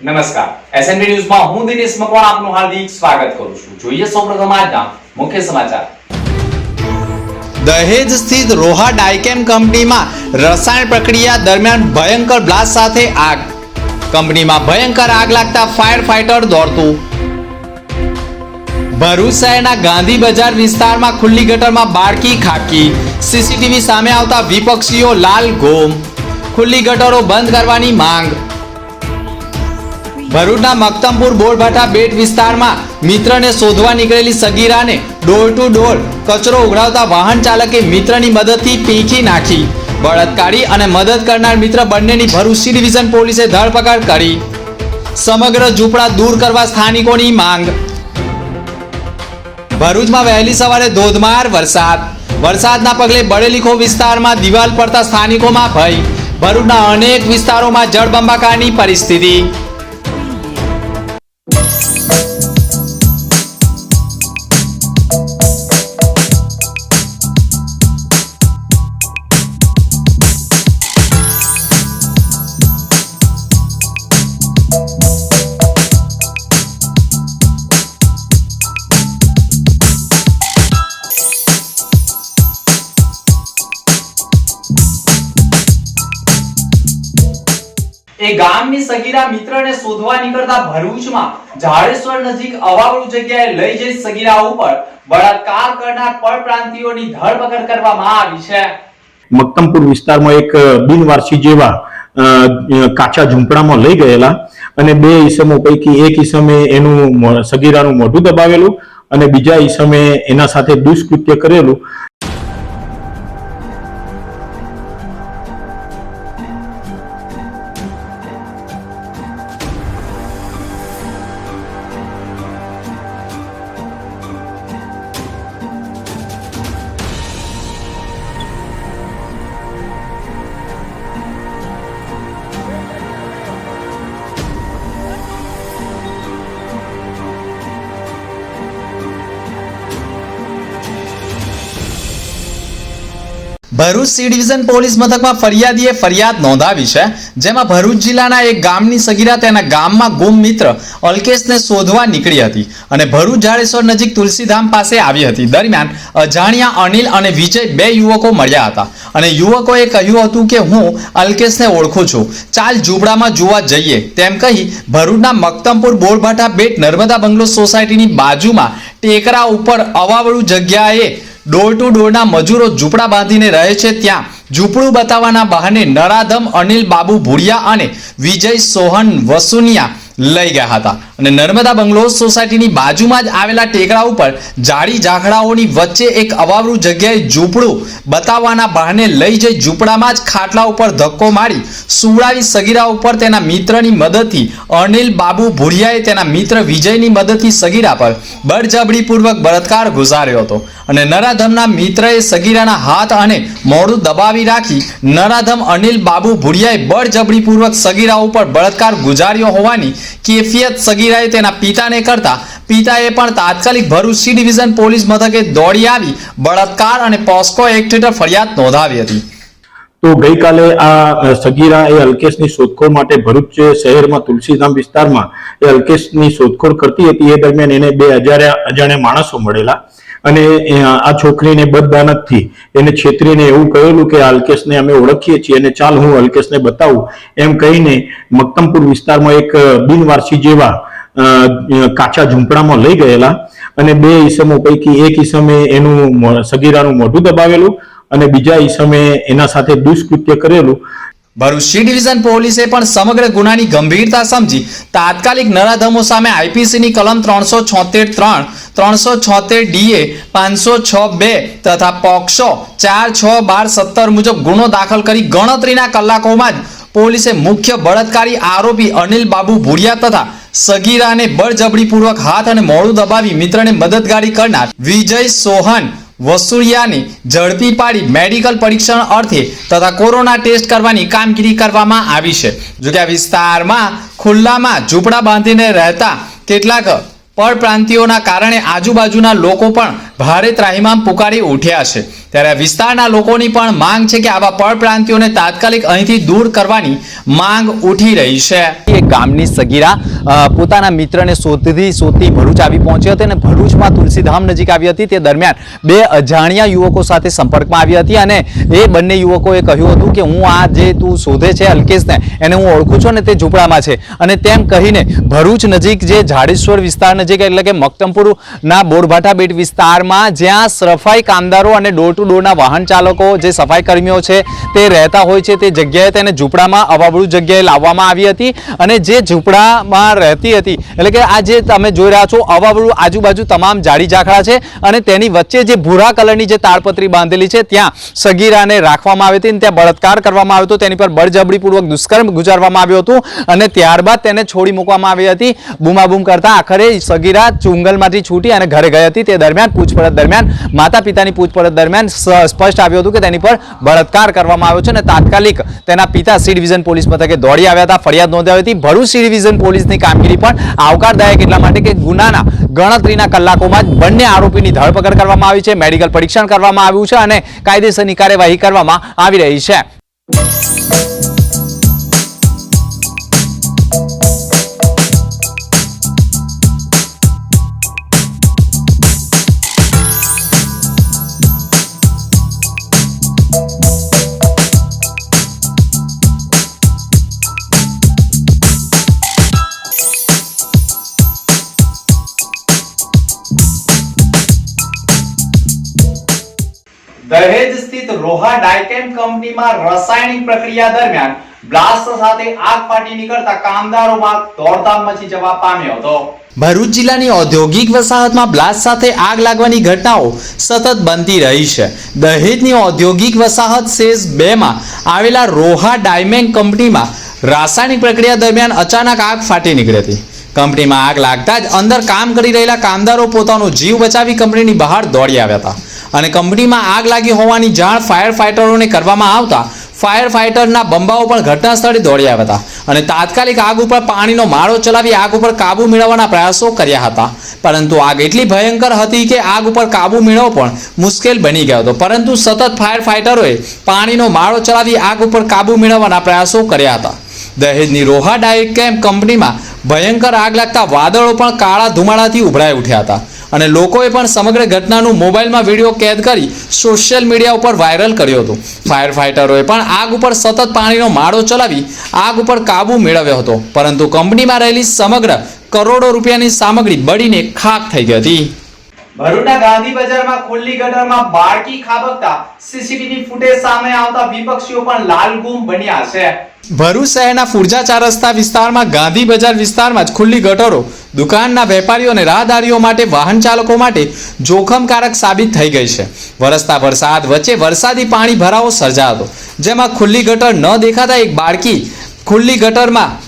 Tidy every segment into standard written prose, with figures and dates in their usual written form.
નમસ્કાર એસએનબી ન્યૂઝમાં હું દિનેશ મકવાણા આપનું હાર્દિક સ્વાગત કરું છું। જોઈએ સૌપ્રથમ આજના મુખ્ય સમાચાર। દહેજ સ્થિત રોહા ડાયકેમ કંપનીમાં રસાયણ પ્રક્રિયા દરમિયાન ભયંકર બ્લાસ્ટ સાથે આગ। કંપનીમાં ભયંકર આગ લાગતા ફાયર ફાઇટર દોડતું। ભરૂચ શહેરના ગાંધી બજાર વિસ્તારમાં ખુલ્લી ગટરમાં બાળકી ખાબકી। સીસીટીવી સામે આવતા વિપક્ષીઓ લાલ ઘોમ। ખુલ્લી ગટરો બંધ કરવાની માંગ। ભરૂચના મક્તમપુર બોરભાઠા બેટ વિસ્તારમાં મિત્રને શોધવા નીકળેલી સગીરાને ડોર ટુ ડોર કચરો ઉઘરાવતા વાહન ચાલકે મિત્રની મદદથી પીંખી નાખી। બળાત્કારી અને મદદ કરનાર મિત્ર બંનેની ભરૂચ સી ડિવિઝન પોલીસે ધરપકડ કરી। સમગ્ર ઝૂંપડા દૂર કરવા સ્થાનિકોની માંગ। ભરૂચમાં વહેલી સવારે ધોધમાર વરસાદના પગલે બળેલીખો વિસ્તારમાં દિવાલ પડતા સ્થાનિકોમાં ભય। ભરૂચના અનેક વિસ્તારોમાં જળબંબાકારની પરિસ્થિતિ। એ ગામની સગીરા મિત્રને શોધવા નીકળતા ભરૂચમાં ઝાડેશ્વર નજીક અવાવરૂ જગ્યાએ લઈ જઈ સગીરા ઉપર બળાત્કાર કરનાર પરપ્રાંતિયોની ધરપકડ કરવામાં આવી છે। મક્તમપુર વિસ્તારમાં એક બિનવારસી જેવા કાચા ઝૂંપડામાં લઈ ગયેલા અને બે ઈસમો પૈકી એક ઈસમે એનું સગીરાનું મોઢું દબાવેલું અને બીજા ઈસમે એના સાથે દુષ્કૃત્ય કરેલું। ભરૂચ સી ડિવિઝન પોલીસ મથકમાં ફરિયાદીએ ફરિયાદ નોંધાવી છે, જેમાં ભરૂચ જિલ્લાના એક ગામની સગીરા તેના ગામમાં ગુમ મિત્ર અલ્કેશને શોધવા નીકળી હતી અને ભરૂચ ઝાડેશ્વર નજીક તુલસીધામ પાસે આવી હતી। દરમિયાન અજાણ્યા અનિલ અને વિજય બે યુવકો મળ્યા હતા અને યુવકોએ કહ્યું હતું કે હું અલ્કેશને ઓળખું છું, ચાલ ઝૂંપડામાં જોવા જઈએ તેમ કહી ભરૂચના મક્તમપુર બોરભાઠા બેટ નર્મદા બંગલો સોસાયટીની બાજુમાં ટેકરા ઉપર અવાવરૂ જગ્યાએ ડોર ટુ ડોરના મજૂરો ઝૂંપડા બાંધીને રહે છે ત્યાં ઝૂંપડું બતાવવાના બહાને નરાધમ અનિલ બાબુ ભુડિયા અને વિજય સોહન વસુનિયા લઈ ગયા હતા અને નર્મદા બંગલો સોસાયટીની બાજુમાં જ આવેલા ટેકરા ઉપર જાડી ઝાકડાઓની વચ્ચે એક અવાવરૂ જગ્યાએ ઝૂંપડું બતાવવાના બહાને લઈ જઈ ઝૂંપડામાં જ ખાટલા ઉપર ધક્કો મારી સુવડાવી સગીરા ઉપર તેના મિત્રની મદદથી અનિલ બાબુ ભુડિયાએ તેના મિત્ર વિજયની મદદથી સગીરા પર બળજબરીપૂર્વક બળાત્કાર ગુજાર્યો હતો અને નરાધમના મિત્રએ સગીરાના હાથ અને મોઢું દબાવી રાખી નરાધમ અનિલ બાબુ ભુડિયાએ બળજબરીપૂર્વક સગીરા ઉપર બળાત્કાર ગુજાર્યો હોવાની કેફિયત સગીરાએ તેના પિતાને કરતા પિતાએ પણ તાત્કાલિક ભરૂચ સી ડિવિઝન પોલીસ મથકે દોડી આવી બળાત્કાર અને પોસ્કો એક્ટ હેઠળ ફરિયાદ નોંધાવી હતી। તો ગઈકાલે આ સગીરા એ અલ્કેશની શોધખોળ માટે ભરૂચ શહેરમાં તુલસીધામ વિસ્તારમાં એ અલ્કેશની શોધખોળ કરતી હતી। એ દરમિયાન એને બે અજાણ્યા માણસો મળેલા અને આ છોકરીને બદદાનતથી એને છેતરીને એવું કહેલું કે અલ્કેશને અમે ઓળખીએ છીએ અને ચાલ હું અલ્કેશને બતાવું એમ કહીને મક્તમપુર વિસ્તારમાં એક બિનવારસી જેવા કાચા ઝૂંપડામાં લઈ ગયેલા અને બે ઈસમો પૈકી એક ઈસમે એનું સગીરાનું મોઢું દબાવેલું અને બીજા ઈસમે એના સાથે દુષ્કૃત્ય કરેલું। ભરૂચ સી ડિવિઝન પોલીસે પણ સમગ્ર ગુનાની ગંભીરતા સમજી તાત્કાલિક નરાધમો સામે આઈપીસીની કલમ 376(3), 376 ડીએ 506(2) તથા પોક્સો 4(6)(12)(17) મુજબ ગુનો દાખલ કરી ગણતરીના કલાકોમાં જ પોલીસે મુખ્ય બળાત્કારી આરોપી અનિલ બાબુ ભુડિયા તથા સગીરાને બળજબરીપૂર્વક હાથ અને મોઢું દબાવી મિત્રને મદદગારી કરનાર વિજય સોહન વસુલિયાની ઝડપી પાડી મેડિકલ પરીક્ષણ અર્થે તથા કોરોના ટેસ્ટ કરવાની કામગીરી કરવામાં આવી છે। જો કે આ વિસ્તારમાં ખુલ્લામાં ઝૂંપડા બાંધીને રહેતા કેટલાક પરપ્રાંતિયોના કારણે આજુબાજુના લોકો પણ ભારે ત્રાહિમામ પુકારી ઉઠ્યા છે। ત્યારે વિસ્તારના લોકોની પણ માંગ છે કે આવા પરપ્રાંતિયોને તાત્કાલિક અહીંથી દૂર કરવાની માંગ ઉઠી રહી છે। એક ગામની સગીરા પોતાના મિત્રને શોધતી ભરૂચ આવી પહોંચી હતી અને ભરૂચમાં તુલસીધામ નજીક આવી હતી। તે દરમિયાન બે અજાણ્યા યુવકો સાથે સંપર્કમાં આવી હતી અને એ બંને યુવકોએ કહ્યું હતું કે હું આ જે તું શોધે છે અલ્કેશને એને હું ઓળખું છું અને તે ઝૂંપડામાં છે અને તેમ કહીને ભરૂચ નજીક જે ઝાડેશ્વર વિસ્તાર નજીક એટલે કે મક્તમપુરના બોરભાઠા બેટ વિસ્તારમાં જ્યાં સફાઈ કામદારો અને ડોર ટુ ડોરના વાહન ચાલકો જે સફાઈ કર્મીઓ છે તે રહેતા હોય છે તે જગ્યાએ તેને ઝૂંપડામાં અવાવળું જગ્યાએ લાવવામાં આવી હતી અને જે ઝૂંપડામાં રહેતી હતી એટલે કે આ જે તમે જોઈ રહ્યા છો અવાવળું આજુબાજુ તમામ ઝાડી ઝાખરા છે અને તેની વચ્ચે જે ભૂરા કલરની જે તાડપત્રી બાંધેલી છે ત્યાં સગીરાને રાખવામાં આવી હતી અને ત્યાં બળાત્કાર કરવામાં આવ્યો હતો। તેની પર બળજબરીપૂર્વક દુષ્કર્મ ગુજારવામાં આવ્યું હતું અને ત્યારબાદ તેને છોડી મૂકવામાં આવી હતી। બૂમાબૂમ કરતા આખરે સગીરા જંગલમાંથી છૂટી અને ઘરે ગઈ હતી। તે દરમિયાન પૂછપરછ દરમિયાન માતા પિતાની પૂછપરછ દરમિયાન સ્પષ્ટ આવ્યું હતું કે તેની પર બળાત્કાર કરવામાં આવ્યો છે અને તાત્કાલિક તેના પિતા સી ડિવિઝન પોલીસ મથકે દોડી આવ્યા હતા, ફરિયાદ નોંધાવી હતી। ભરૂચ સી ડિવિઝન પોલીસની કામગીરી પણ આવકારદાયક એટલા માટે કે ગુનાના ગણતરીના કલાકોમાં જ બંને આરોપીની ધરપકડ કરવામાં આવી છે, મેડિકલ પરીક્ષણ કરવામાં આવ્યું છે અને કાયદેસરની કાર્યવાહી કરવામાં આવી રહી છે। દહેજ સ્થિત રોહા ડાયકેમ કંપનીમાં રાસાયણિક પ્રક્રિયા દરમિયાન બ્લાસ્ટ સાથે આગ ફાટી નીકળતા કામદારોમાં દોડધામ મચી જવા પામ્યો હતો। ભરૂચ જિલ્લાની ઔદ્યોગિક વસાહતમાં બ્લાસ્ટ સાથે આગ લાગવાની ઘટનાઓ સતત બનતી રહી છે। દહેજની ઔદ્યોગિક વસાહત સેઝ 2 માં આવેલા રોહા ડાયમેન્ડ કંપનીમાં રાસાયણિક પ્રક્રિયા દરમિયાન અચાનક આગ ફાટી નીકળી હતી। કંપનીમાં આગ લાગતા જ અંદર કામ કરી રહેલા કામદારો પોતાનો જીવ બચાવી કંપનીની બહાર દોડી આવ્યા હતા અને કંપનીમાં આગ લાગી હોવાની જાણ ફાયર ફાઇટરોને કરવામાં આવતા ફાયર ફાઇટરના બંબાઓ પણ ઘટના સ્થળે દોડી આવ્યા હતા અને તાત્કાલિક આગ ઉપર પાણીનો માળો ચલાવી આગ ઉપર કાબુ મેળવવાના પ્રયાસો કર્યા હતા, પરંતુ આગ એટલી ભયંકર હતી કે આગ ઉપર કાબુ મેળવવો પણ મુશ્કેલ બની ગયો હતો। પરંતુ સતત ફાયર ફાઇટરોએ પાણીનો માળો ચલાવી આગ ઉપર કાબુ મેળવવાના પ્રયાસો કર્યા હતા। દહેજની રોહા ડાયકેમ કંપનીમાં ભયંકર આગ લાગતા વાદળો પણ કાળા ધુમાડાથી ઉભરાઈ ઉઠ્યા હતા અને લોકોએ પણ સમગ્ર ઘટનાનું મોબાઈલમાં વિડીયો કેદ કરી સોશિયલ મીડિયા ઉપર વાયરલ કર્યો હતો। ફાયર ફાઇટરોએ પણ આગ ઉપર સતત પાણીનો માળો ચલાવી આગ ઉપર કાબુ મેળવ્યો હતો, પરંતુ કંપનીમાં રહેલી સમગ્ર કરોડો રૂપિયાની સામગ્રી બળીને ખાખ થઈ ગઈ હતી। ભરૂચના ગાંધી બજારમાં ખુલ્લી ગટરમાં બાળકી ખાબકતા સીસીટીવી ફૂટેજ સામે આવતા વિપક્ષીઓ પણ લાલઘૂમ બન્યા છે। ભરૂચ શહેરના ફુરજા 4 રસ્તા વિસ્તારમાં ગાંધી બજાર વિસ્તારમાં જ ખુલ્લી ગટરો દુકાનના વેપારીઓ અને રાહદારીઓ માટે વાહન ચાલકો માટે જોખમકારક સાબિત થઈ ગઈ છે। વરસતા વરસાદ વચ્ચે વરસાદી પાણી ભરાવો સર્જાયો હતો, જેમાં ખુલ્લી ગટર ન દેખાતા એક બાળકી ખુલ્લી ગટરમાં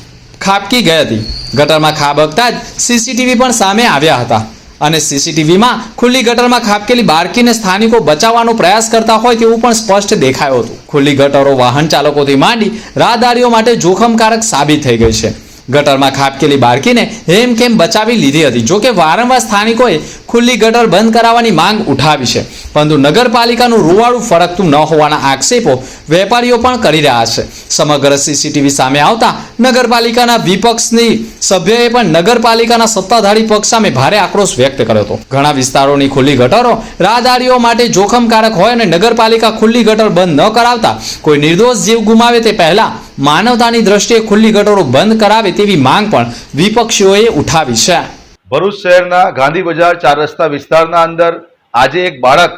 ખાબકી ગઈ હતી। ગટરમાં ખાબકતા જ સીસીટીવી પણ સામે આવ્યા હતા અને સીસીટીવીમાં ખુલ્લી ગટરમાં ખાબકેલી બાળકીને સ્થાનિકો બચાવવાનો પ્રયાસ કરતા હોય તેવું પણ સ્પષ્ટ દેખાયું હતું। ખુલ્લી ગટરો વાહન ચાલકોથી માંડી રાહદારીઓ માટે જોખમકારક સાબિત થઈ ગઈ છે। ગટરમાં ખાબકેલી બાળકીને હેમખેમ બચાવી લીધી હતી। જોકે વારંવાર સ્થાનિકોએ ખુલ્લી ગટર બંધ કરાવવાની માંગ ઉઠાવી છે, પરંતુ નગરપાલિકાનું રૂવાડું ફરકતું ન હોવાના આક્ષેપો વેપારીઓ પણ કરી રહ્યા છે। સમગ્ર સીસીટીવી સામે આવતા નગરપાલિકાના વિપક્ષની સભ્યોએ પણ નગરપાલિકાના સત્તાધારી પક્ષ સામે ભારે આક્રોશ વ્યક્ત કર્યો હતો। ઘણા વિસ્તારોની ખુલ્લી ગટરો રાહદારીઓ માટે જોખમકારક હોય અને નગરપાલિકા ખુલ્લી ગટર બંધ ન કરાવતા કોઈ નિર્દોષ જીવ ગુમાવે તે પહેલા માનવતાની દ્રષ્ટિએ ખુલ્લી ગટરો બંધ કરાવે તેવી માંગ પણ વિપક્ષીઓએ ઉઠાવી છે। ભરૂચ શહેરના ગાંધી બજાર 4 રસ્તા વિસ્તારના અંદર આજે એક બાળક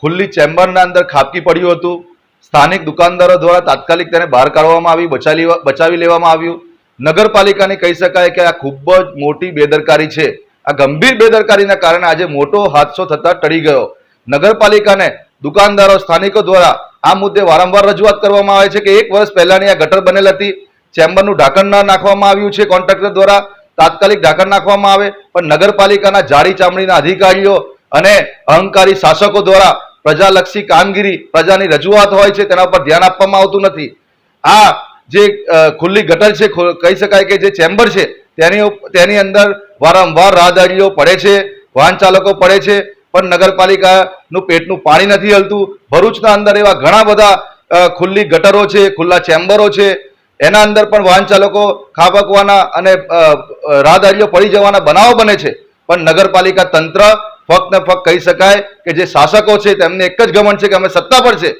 ખુલ્લી ચેમ્બરના અંદર ખાબકી પડ્યું હતું। સ્થાનિક દુકાનદારો દ્વારા તાત્કાલિક તેને બહાર કાઢવામાં આવી, બચાવી લેવામાં આવ્યું। નગરપાલિકાની કહી શકાય કે આ ખૂબ જ મોટી બેદરકારી છે। આ ગંભીર બેદરકારીના કારણે આજે મોટો હાદસો થતા ટળી ગયો। નગરપાલિકાને દુકાનદારો સ્થાનિકો દ્વારા આ મુદ્દે વારંવાર રજૂઆત કરવામાં આવે છે કે 1 વર્ષ પહેલાની આ ગટર બનેલ હતી, ચેમ્બરનું ઢાંકણ ન નાખવામાં આવ્યું છે, કોન્ટ્રાક્ટર દ્વારા તાત્કાલિક ઢાંકણ નાખવામાં આવે, પણ નગરપાલિકાના જાડી ચામડીના અધિકારીઓ અને અહંકારી શાસકો દ્વારા પ્રજાલક્ષી કામગીરી, પ્રજાની રજૂઆત હોય છે તેના પર ધ્યાન આપવામાં આવતું નથી। આ જે ખુલ્લી ગટર છે, કહી શકાય કે જે ચેમ્બર છે તેની અંદર વારંવાર રાહદારીઓ પડે છે, વાહન ચાલકો પડે છે, પણ નગરપાલિકાનું પેટનું પાણી નથી હલતું. ભરૂચના અંદર એવા ઘણા બધા ખુલ્લી ગટરો છે, ખુલ્લા ચેમ્બરો છે, એના અંદર પણ વાહન ચાલકો ખાબકવાના અને રાહદારીઓ પડી જવાના બનાવો બને છે. પણ નગરપાલિકા તંત્ર ફક્ત ને ફક્ત કહી શકાય કે જે શાસકો છે તેમને એક જ ઘમંડ છે કે અમે સત્તા પર છે.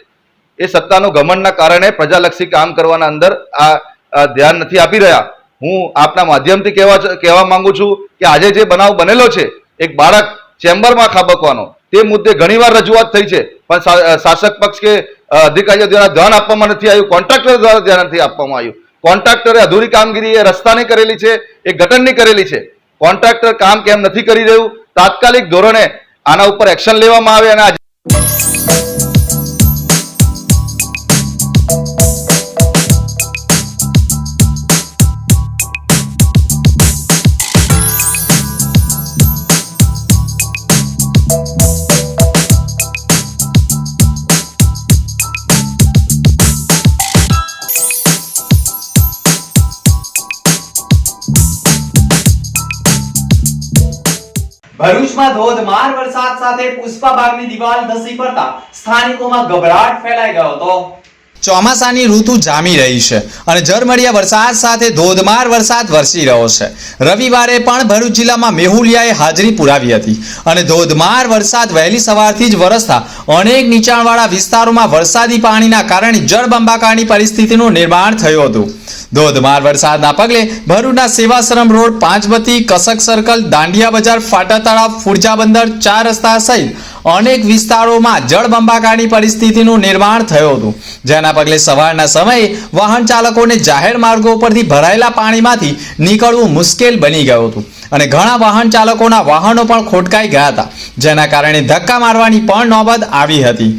એ સત્તાનું ઘમંડના કારણે પ્રજાલક્ષી કામ કરવાના અંદર આ ધ્યાન નથી આપી રહ્યા. હું આપના માધ્યમથી કહેવા માંગુ છું કે આજે જે બનાવ બનેલો છે, એક બાળક ચેમ્બરમાં ખાબકવાનો, તે મુદ્દે ઘણીવાર રજૂઆત થઈ છે, પણ શાસક પક્ષ કે અધિકારીઓ દ્વારા ધ્યાન આપવામાં નથી આવ્યું, કોન્ટ્રાક્ટર દ્વારા ધ્યાન નથી આપવામાં આવ્યું. કોન્ટ્રાક્ટરે અધૂરી કામગીરી એ રસ્તાની કરેલી છે, એ ગટરની કરેલી છે. કોન્ટ્રાક્ટર કામ કેમ નથી કરી રહ્યું? તાત્કાલિક ધોરણે આના ઉપર એક્શન લેવામાં આવે અને ભરૂચમાં ધોધમાર વરસાદ સાથે પુષ્પાબાગની દિવાલ ધસી પડતા સ્થાનિકોમાં ગભરાટ ફેલાઈ ગયો હતો. ચોમાસાની ઋતુ જામી રહી છે અને ઝરમરિયા વરસાદ સાથે ધોધમાર વરસાદ વરસી રહ્યો છે. રવિવારે પણ ભરૂચ જિલ્લામાં મેહુલિયાએ હાજરી પુરાવી હતી અને ધોધમાર વરસાદ વહેલી સવારથી જ વરસતા અનેક નીચાણવાળા વિસ્તારોમાં વરસાદી પાણીના કારણે જળબંબાકારની પરિસ્થિતિનું નિર્માણ થયું હતું. ધોધમાર વરસાદના પગલે ભરૂચના સેવાશ્રમ રોડ, પાંચબત્તી, કસક સર્કલ, દાંડિયા બજાર, ફાટા તળાવ, ફુરજા બંદર, 4 રસ્તા સહિત અનેક વિસ્તારોમાં જળબંબાકારની પરિસ્થિતિનું નિર્માણ થયું હતું, જેના પગલે સવારના સમયે વાહન ચાલકોને જાહેર માર્ગો પરથી ભરાયેલા પાણીમાંથી નીકળવું મુશ્કેલ બની ગયું હતું અને ઘણા વાહન ચાલકોના વાહનો પણ ખોટકાઈ ગયા હતા, જેના કારણે ધક્કા મારવાની પણ નોબત આવી હતી.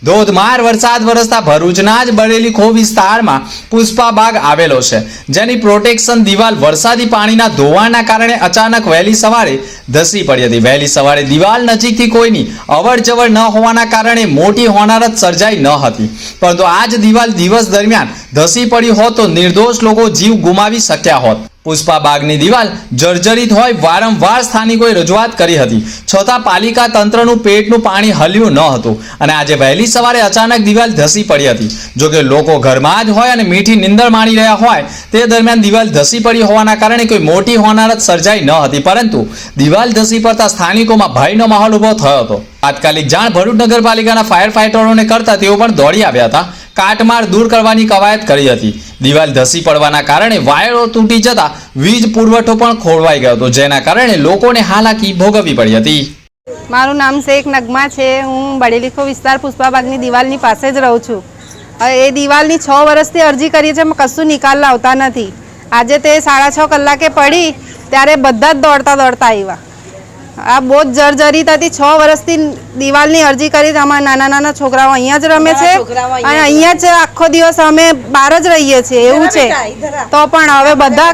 ધોધમાર વરસાદ વરસતા ભરૂચના જ બરેલી ખો વિસ્તારમાં પુષ્પાબાગ આવેલો છે, જેની પ્રોટેક્શન દિવાલ વરસાદી પાણીના ધોવાણના કારણે અચાનક વહેલી સવારે ધસી પડી હતી. વહેલી સવારે દિવાલ નજીકથી કોઈની અવર જવર ન હોવાના કારણે મોટી હોનારત સર્જાઈ ન હતી, પરંતુ આ જ દિવાલ દિવસ દરમિયાન ધસી પડી હોત તો નિર્દોષ લોકો જીવ ગુમાવી શક્યા હોત. પુષ્પાબાગની દિવાલ જર્જરિત હોય વારંવાર સ્થાનિકોએ રજૂઆત કરી હતી, છતાં પાલિકા તંત્રનું પેટનું પાણી હલ્યું ન હતું અને આજે વહેલી સવારે અચાનક દિવાલ ધસી પડી હતી. જોકે લોકો ઘરમાં જ હોય અને મીઠી નિંદર માણી રહ્યા હોય તે દરમિયાન દિવાલ ધસી પડી હોવાના કારણે કોઈ મોટી હોનારત સર્જાઈ ન હતી, પરંતુ દિવાલ ધસી પડતા સ્થાનિકોમાં ભયનો માહોલ ઉભો થયો હતો. તાત્કાલિક જાણ ભરૂચ નગરપાલિકાના ફાયર ફાઇટરોને કરતા તેઓ પણ દોડી આવ્યા હતા, કાટમાળ દૂર કરવાની કવાયત કરી હતી. દિવાલ ધસી પડવાના કારણે વાયરો તૂટી જતા વીજ પુરવઠો પણ ખોરવાઈ ગયો હતો, જેના કારણે લોકોને હાલાકી ભોગવવી પડી હતી. મારું નામ શેખ નગમા છે. હું બડેલીખો વિસ્તાર પુષ્પાબાગની દિવાલની પાસે જ રહું છું. એ દિવાલની 6 વર્ષથી અરજી કરી છે, કશું નિકાલ લાવતા નથી. આજે તે 6:30 કલાકે પડી ત્યારે બધા જ દોડતા આવ્યા. આ બહુ જ જર્જરિત હતી. 6 વર્ષથી દિવાલની અરજી કરી. અમારા નાના છોકરાઓ અહીંયા જ રમે છે અને અહીંયા જ આખો દિવસ અમે બહાર જ રહીએ છીએ, એવું છે. તો પણ હવે બધા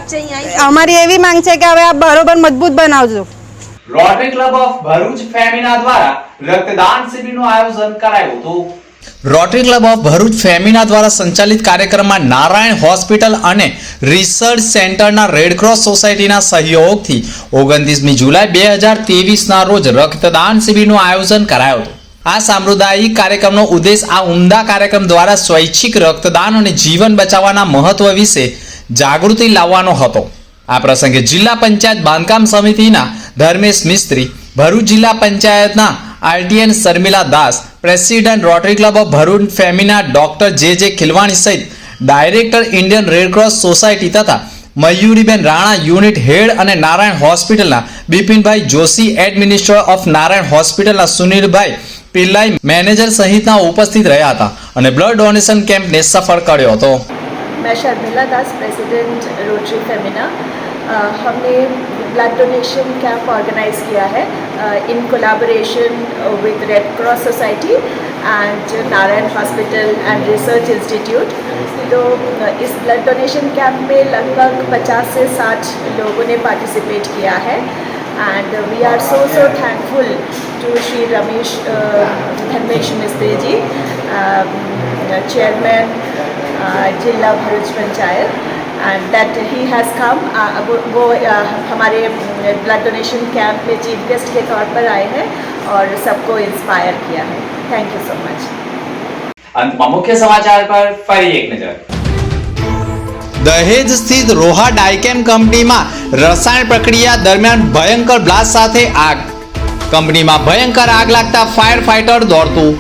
અમારી એવી માંગ છે કે હવે આ બરોબર મજબૂત બનાવજો. Rotary club of Bharuch Femina દ્વારા રક્તદાન શિબિરનું આયોજન કરાયું હતું. Rotary club of Bharuch Femina દ્વારા સંચાલિત કાર્યક્રમમાં નારાયણ હોસ્પિટલ અને રિસર્ચ સેન્ટરના રેડક્રોસ સોસાયટીના સહયોગથી 29મી જુલાઈ 2023ના રોજ રક્તદાન શિબિરનું આયોજન કરાયું હતું. આ સાંપ્રદાયિક કાર્યક્રમનો ઉદ્દેશ આ ઉમદા કાર્યક્રમ દ્વારા સ્વૈચ્છિક રક્તદાન અને જીવન બચાવવાના મહત્વ વિશે જાગૃતિ લાવવાનો હતો. આ પ્રસંગે જિલ્લા પંચાયત બાંધકામ સમિતિના ધર્મેશ મિસ્ત્રી, ભરૂચ જિલ્લા પંચાયતના RTN Sharmila Das, president Rotary club of Bharuch Femina doctor J Khilwani સહિત ડાયરેક્ટર ઇન્ડિયન રેડક્રોસ સોસાયટી તથા મયુરીબેન રાણા યુનિટ હેડ અને નારાયણ હોસ્પિટલના બિપિનભાઈ જોશી, એડમિનિસ્ટ્રેટર ઓફ નારાયણ હોસ્પિટલના સુનિલભાઈ પિલ્લાઈ મેનેજર સહિતના ઉપસ્થિત રહ્યા હતા અને બ્લડ ડોનેશન કેમ્પને સફળ કર્યો હતો. मैं शर्मिला दास, प्रेसिडेंट रोटरी फेमिना. हमने ब्लड डोनेशन कैंप ऑर्गेनाइज किया है in collaboration with red cross society and Narayan hospital and research institute. तो इस ब्लड डोनेशन कैंप में लगभग 50 से 60 लोगों ने पार्टिसिपेट किया है and we are so thankful to Shri Dharmesh Mistry ji, chairman जिला Bharuch panchayat, and that he has come. वो हमारे ब्लड डोनेशन कैंप में चीफ गेस्ट के तौर पर आए हैं और सबको इंस्पायर किया है। Thank you so much. અંતમાં મુખ્ય સમાચાર પર ફરી એક નજર। દહેજ સ્થિત રોહા ડાયકેમ કંપનીમાં રસાયણ પ્રક્રિયા દરમિયાન ભયંકર બ્લાસ્ટ સાથે આગ, કંપનીમાં ભયંકર આગ લાગતા ફાયર ફાઈટર દોડતું।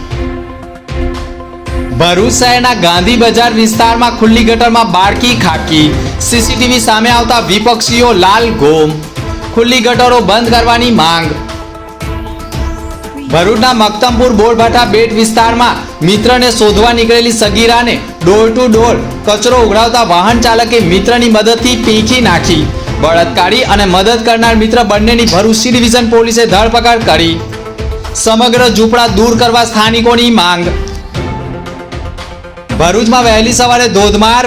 ભરૂચ શહેરના ગાંધી બજાર વિસ્તારમાં ખુલ્લી ગટરમાં બાળકી ખાબકી, સીસીટીવી સામે આવતા વિપક્ષીઓ લાલ ગોમ, ખુલ્લી ગટરો બંધ કરવાની માંગ। ભરૂચના મક્તમપુર બોરભાઠા બેટ વિસ્તારમાં મિત્રને શોધવા નીકળેલી સગીરાને ડોર ટુ ડોર કચરો ઉઘરાવતા વાહન ચાલકે મિત્રની મદદથી પીંખી નાખી, બળાત્કારી અને મદદ કરનાર મિત્ર બંનેની ભરૂચ સી ડિવિઝન પોલીસે ધરપકડ કરી। સમગ્ર ઝૂંપડા દૂર કરવા સ્થાનિકોની માંગ। ભરૂચમાં વહેલી સવારે ધોધમાર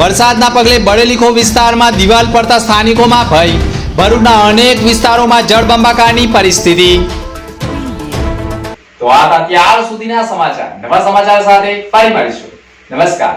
વરસાદના પગલે બળેલીખો વિસ્તારમાં દિવાલ પડતા સ્થાનિકોમાં ભય, ભરૂચના અનેક વિસ્તારોમાં જળબંબાકારની પરિસ્થિતિ। તો આ હતા ત્યાર સુધીના સમાચાર। નવા સમાચાર સાથે ફરી મળીશું। નમસ્કાર।